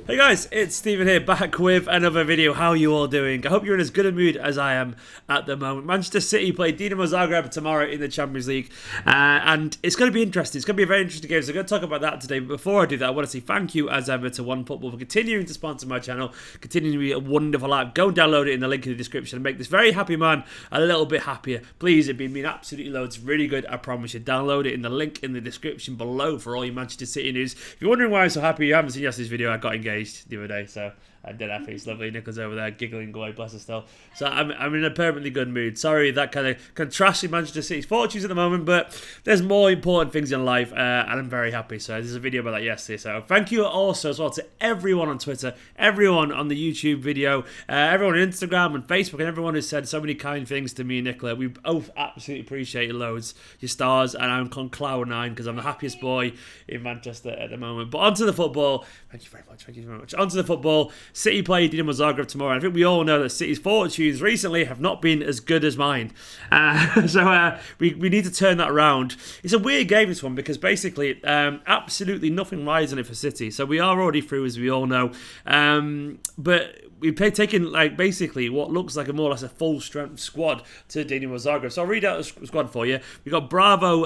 Hey guys, it's Stephen here, back with another video. How are you all doing? I hope you're in as good a mood as I am at the moment. Manchester City play Dinamo Zagreb tomorrow in the Champions League, and it's going to be interesting. It's going to be a very interesting game, so I'm going to talk about that today. But before I do that, I want to say thank you as ever to One Football for continuing to sponsor my channel, continuing to be a wonderful app. Go and download it in the link in the description and make this very happy man a little bit happier. Please, it'd mean absolutely loads. Really good, I promise you. Download it in the link in the description below for all your Manchester City news. If you're wondering why I'm so happy you haven't seen yesterday's video, I got engaged the other day, so I did have face lovely. Nicholas over there giggling away, bless her still. So I'm in a permanently good mood. Sorry that kind of contrasting Manchester City's fortunes at the moment, but there's more important things in life, and I'm very happy. So there's a video about that yesterday. So thank you also as well to everyone on Twitter, everyone on the YouTube video, everyone on Instagram and Facebook, and everyone who said so many kind things to me and Nicola. We both absolutely appreciate loads, your stars, and I'm on cloud nine because I'm the happiest boy in Manchester at the moment. But onto the football. Thank you very much. Thank you very much. Onto the football. City play Dinamo Zagreb tomorrow. I think we all know that City's fortunes recently have not been as good as mine. So we need to turn that around. It's a weird game, this one, because basically absolutely nothing rides on it for City. So we are already through, as we all know. But we've taken basically what looks like a more or less a full strength squad to Dinamo Zagreb. So I'll read out the squad for you. We've got Bravo,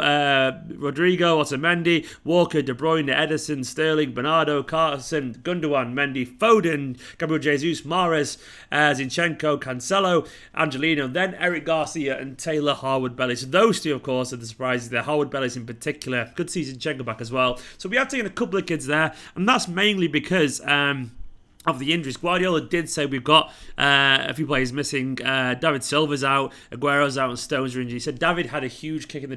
Rodrigo, Otamendi, Walker, De Bruyne, Ederson, Sterling, Bernardo, Carson, Gundogan, Mendy, Foden, Gabriel Jesus, Mahrez, Zinchenko, Cancelo, Angelino, then Eric Garcia and Taylor Harwood-Bellis. Those two, of course, are the surprises there. Harwood-Bellis in particular. Good to see Zinchenko back as well. So we have taken a couple of kids there, and that's mainly because of the injuries. Guardiola did say we've got a few players missing. David Silva's out, Aguero's out, and Stones are injured. He said David had a huge kick in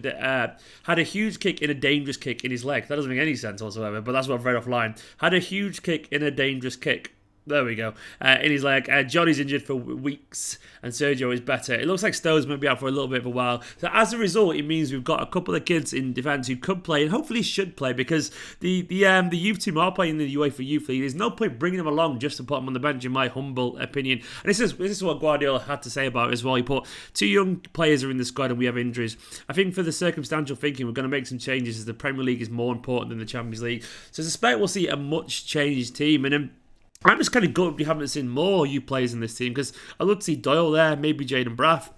a dangerous kick in his leg. That doesn't make any sense whatsoever, but that's what I've read offline. Had a huge kick in a dangerous kick. There we go. In his leg. Johnny's injured for weeks, and Sergio is better. It looks like Stones might be out for a little bit of a while. So as a result, it means we've got a couple of kids in defence who could play and hopefully should play, because the youth team are playing in the UEFA Youth League. There's no point bringing them along just to put them on the bench, in my humble opinion. And this is what Guardiola had to say about it as well. He put 2 young players are in the squad and we have injuries. I think for the circumstantial thinking, we're going to make some changes as the Premier League is more important than the Champions League. So I suspect we'll see a much changed team. And I'm just kind of gutted we haven't seen more youth players in this team, because I'd love to see Doyle there, maybe Jaden Braff.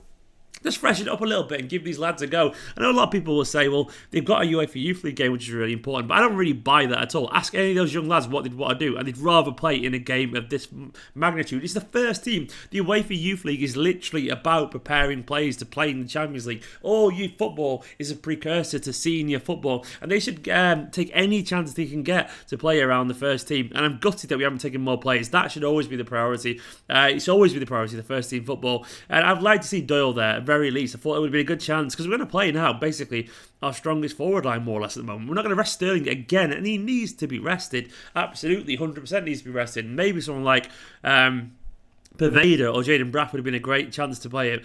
Just freshen it up a little bit and give these lads a go. I know a lot of people will say, well, they've got a UEFA Youth League game, which is really important, but I don't really buy that at all. Ask any of those young lads what they'd want to do, and they'd rather play in a game of this magnitude. It's the first team. The UEFA Youth League is literally about preparing players to play in the Champions League. All youth football is a precursor to senior football, and they should take any chance they can get to play around the first team. And I'm gutted that we haven't taken more players. That should always be the priority. It's always be the priority, the first team football. And I'd like to see Doyle there, very least. I thought it would be a good chance, because we're going to play now basically our strongest forward line more or less at the moment. We're not going to rest Sterling again, and he needs to be rested. Absolutely, 100% needs to be rested. Maybe someone like Pervader or Jaden Braff would have been a great chance to play it.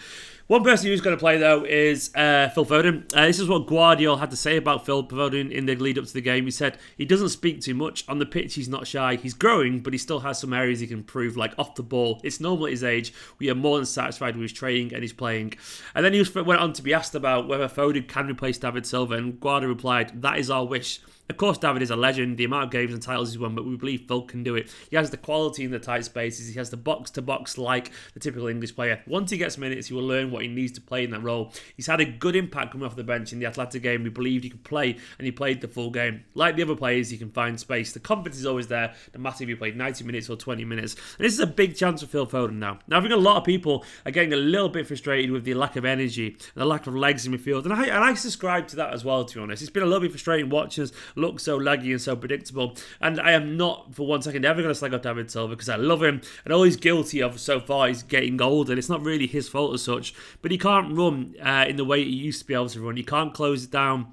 One person who's going to play, though, is Phil Foden. This is what Guardiola had to say about Phil Foden in the lead up to the game. He said he doesn't speak too much. On the pitch, he's not shy. He's growing, but he still has some areas he can improve, like off the ball. It's normal at his age. We are more than satisfied with his training and his playing. And then he went on to be asked about whether Foden can replace David Silva, and Guardiola replied, "That is our wish. Of course, David is a legend, the amount of games and titles he's won, but we believe Phil can do it. He has the quality in the tight spaces. He has the box-to-box like the typical English player. Once he gets minutes, he will learn what he needs to play in that role. He's had a good impact coming off the bench in the Atlanta game. We believed he could play, and he played the full game. Like the other players, he can find space. The confidence is always there, no matter if he played 90 minutes or 20 minutes. And this is a big chance for Phil Foden now. Now, I think a lot of people are getting a little bit frustrated with the lack of energy and the lack of legs in midfield. And I subscribe to that as well, to be honest. It's been a little bit frustrating watching us look so laggy and so predictable, and I am not for one second ever going to slag off David Silva, because I love him, and all he's guilty of so far is getting older. It's not really his fault as such, but he can't run in the way he used to be able to run. He can't close it down.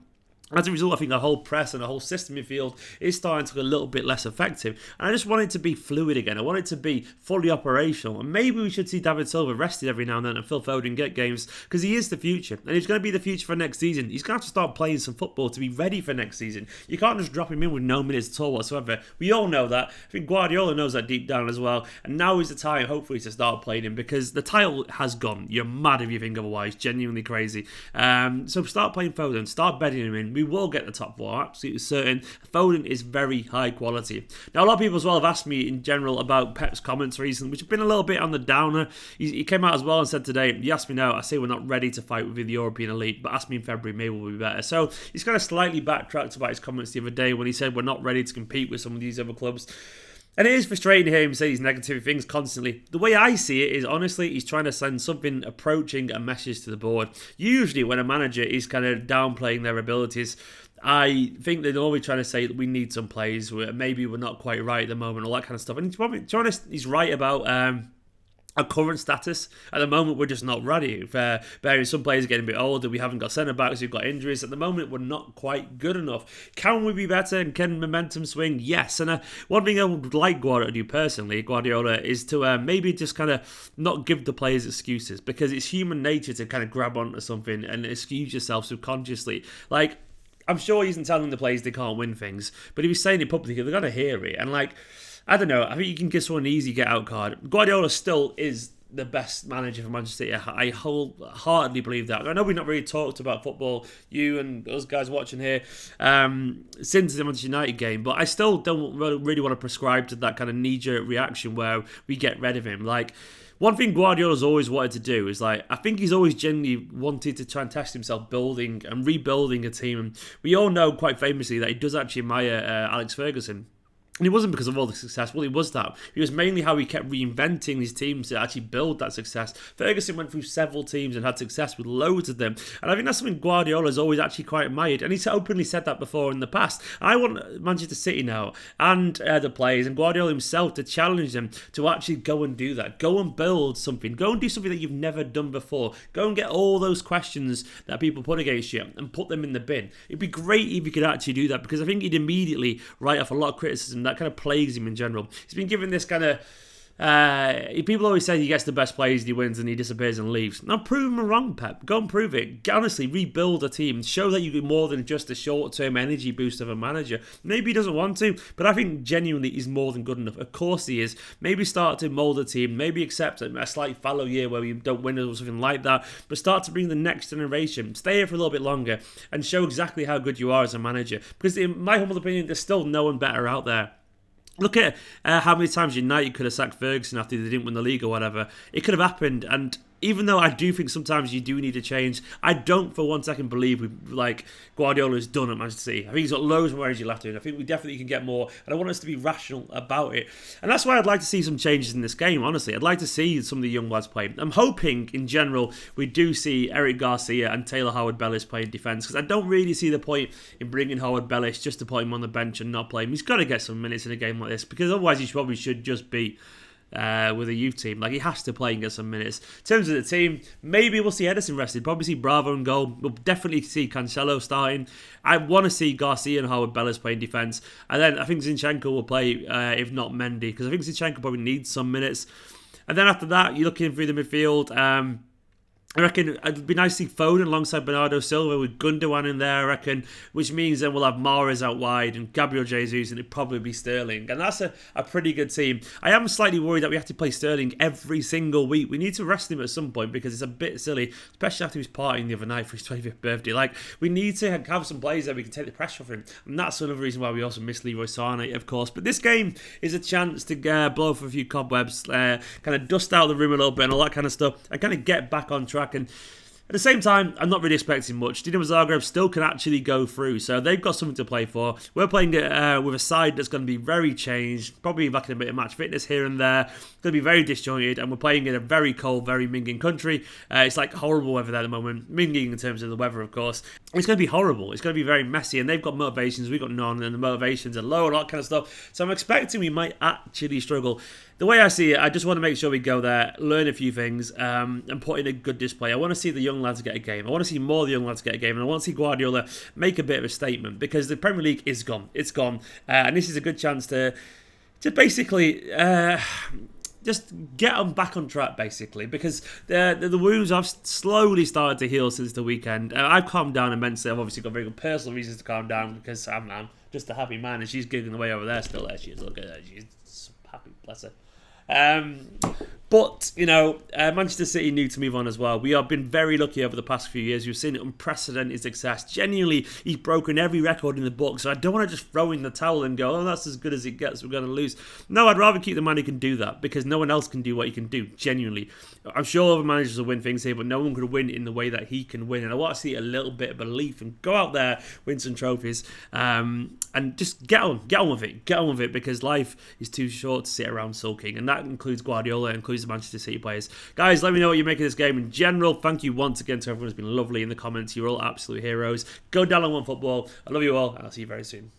As a result, I think the whole press and the whole system in field is starting to get a little bit less effective. And I just want it to be fluid again. I want it to be fully operational. And maybe we should see David Silva rested every now and then and Phil Foden get games, because he is the future. And he's going to be the future for next season. He's going to have to start playing some football to be ready for next season. You can't just drop him in with no minutes at all whatsoever. We all know that. I think Guardiola knows that deep down as well. And now is the time, hopefully, to start playing him, because the title has gone. You're mad if you think otherwise. Genuinely crazy. So start playing Foden. Start bedding him in. we will get the top 4, absolutely certain. Foden is very high quality. Now, a lot of people as well have asked me in general about Pep's comments recently, which have been a little bit on the downer. He came out as well and said today, you asked me now, I say we're not ready to fight within the European elite, but ask me in February, maybe we'll be better. So he's kind of slightly backtracked about his comments the other day when he said we're not ready to compete with some of these other clubs. And it is frustrating to hear him say these negative things constantly. The way I see it is, honestly, he's trying to send something approaching a message to the board. Usually when a manager is kind of downplaying their abilities, I think they're always trying to say that we need some plays, maybe we're not quite right at the moment, all that kind of stuff. And to be honest, he's right about our current status. At the moment, we're just not ready. Bearing some players are getting a bit older, we haven't got centre-backs, we've got injuries. At the moment, we're not quite good enough. Can we be better, and can momentum swing? Yes. And one thing I would like Guardiola to do personally, is to maybe just kind of not give the players excuses, because it's human nature to kind of grab onto something and excuse yourself subconsciously. Like, I'm sure he isn't telling the players they can't win things, but if he's saying it publicly, they're going to hear it. And I don't know, I think you can give someone an easy get-out card. Guardiola still is the best manager for Manchester City. I wholeheartedly believe that. I know we've not really talked about football, you and us guys watching here, since the Manchester United game, but I still don't really want to prescribe to that kind of knee-jerk reaction where we get rid of him. One thing Guardiola's always wanted to do is, I think he's always genuinely wanted to try and test himself building and rebuilding a team. And we all know quite famously that he does actually admire Alex Ferguson. And it wasn't because of all the success. Well, it was that. It was mainly how he kept reinventing his teams to actually build that success. Ferguson went through several teams and had success with loads of them. And I think that's something Guardiola's always actually quite admired. And he's openly said that before in the past. I want Manchester City now and the players and Guardiola himself to challenge them to actually go and do that. Go and build something. Go and do something that you've never done before. Go and get all those questions that people put against you and put them in the bin. It'd be great if you could actually do that, because I think he'd immediately write off a lot of criticism that kind of plagues him in general. He's been given this kind of people always say he gets the best players, he wins, and he disappears and leaves. Now prove him wrong, Pep. Go and prove it. Honestly, rebuild a team. Show that you do more than just a short-term energy boost of a manager. Maybe he doesn't want to, but I think genuinely he's more than good enough. Of course he is. Maybe start to mould a team. Maybe accept a slight fallow year where we don't win or something like that, but start to bring the next generation. Stay here for a little bit longer and show exactly how good you are as a manager. Because in my humble opinion, there's still no one better out there. Look at how many times United could have sacked Ferguson after they didn't win the league or whatever. It could have happened, and even though I do think sometimes you do need to change, I don't for one second believe Guardiola's done at Manchester City. I think he's got loads more energy left in. I think we definitely can get more, and I want us to be rational about it. And that's why I'd like to see some changes in this game, honestly. I'd like to see some of the young lads play. I'm hoping, in general, we do see Eric Garcia and Taylor Harwood-Bellis play in defence, because I don't really see the point in bringing Harwood-Bellis just to put him on the bench and not play him. He's got to get some minutes in a game like this, because otherwise he probably should just be with a youth team. He has to play and get some minutes. In terms of the team, maybe we'll see Edison rested, probably see Bravo in goal. We'll definitely see Cancelo starting. I want to see Garcia and Harwood-Bellis playing defence, and then I think Zinchenko will play, if not Mendy, because I think Zinchenko probably needs some minutes. And then after that, you're looking through the midfield. I reckon it'd be nice to see Foden alongside Bernardo Silva with Gundogan in there, I reckon, which means then we'll have Mahrez out wide and Gabriel Jesus, and it'd probably be Sterling. And that's a pretty good team. I am slightly worried that we have to play Sterling every single week. We need to rest him at some point, because it's a bit silly, especially after he was partying the other night for his 25th birthday. We need to have some players that we can take the pressure off him. And that's another reason why we also miss Leroy Sané, of course. But this game is a chance to blow off a few cobwebs, kind of dust out the room a little bit and all that kind of stuff, and kind of get back on track. And at the same time, I'm not really expecting much. Dinamo Zagreb still can actually go through, so they've got something to play for. We're playing it with a side that's going to be very changed, probably lacking a bit of match fitness here and there. It's going to be very disjointed, and we're playing in a very cold, very minging country. It's horrible weather there at the moment, minging in terms of the weather, of course. It's going to be horrible. It's going to be very messy, and they've got motivations, we've got none, and the motivations are low and all that kind of stuff. So I'm expecting we might actually struggle. The way I see it, I just want to make sure we go there, learn a few things, and put in a good display. I want to see the young lads get a game. I want to see more of the young lads get a game, and I want to see Guardiola make a bit of a statement, because the Premier League is gone. It's gone, and this is a good chance to basically just get them back on track, basically, because the wounds have slowly started to heal since the weekend. I've calmed down immensely. I've obviously got very good personal reasons to calm down, because I'm just a happy man, and she's giggling away over there still. There she is. Look at her. She's so happy, bless her. But, Manchester City need to move on as well. We have been very lucky over the past few years. We've seen unprecedented success. Genuinely, he's broken every record in the book. So I don't want to just throw in the towel and go, oh, that's as good as it gets. We're going to lose. No, I'd rather keep the man who can do that because no one else can do what he can do, genuinely. I'm sure other managers will win things here, but no one could win in the way that he can win. And I want to see a little bit of belief and go out there, win some trophies, and just get on with it. Get on with it because life is too short to sit around sulking. And that includes Guardiola, includes the Manchester City players. Guys, let me know what you make of this game in general. Thank you once again to everyone who's been lovely in the comments. You're all absolute heroes. Go down on OneFootball. I love you all, and I'll see you very soon.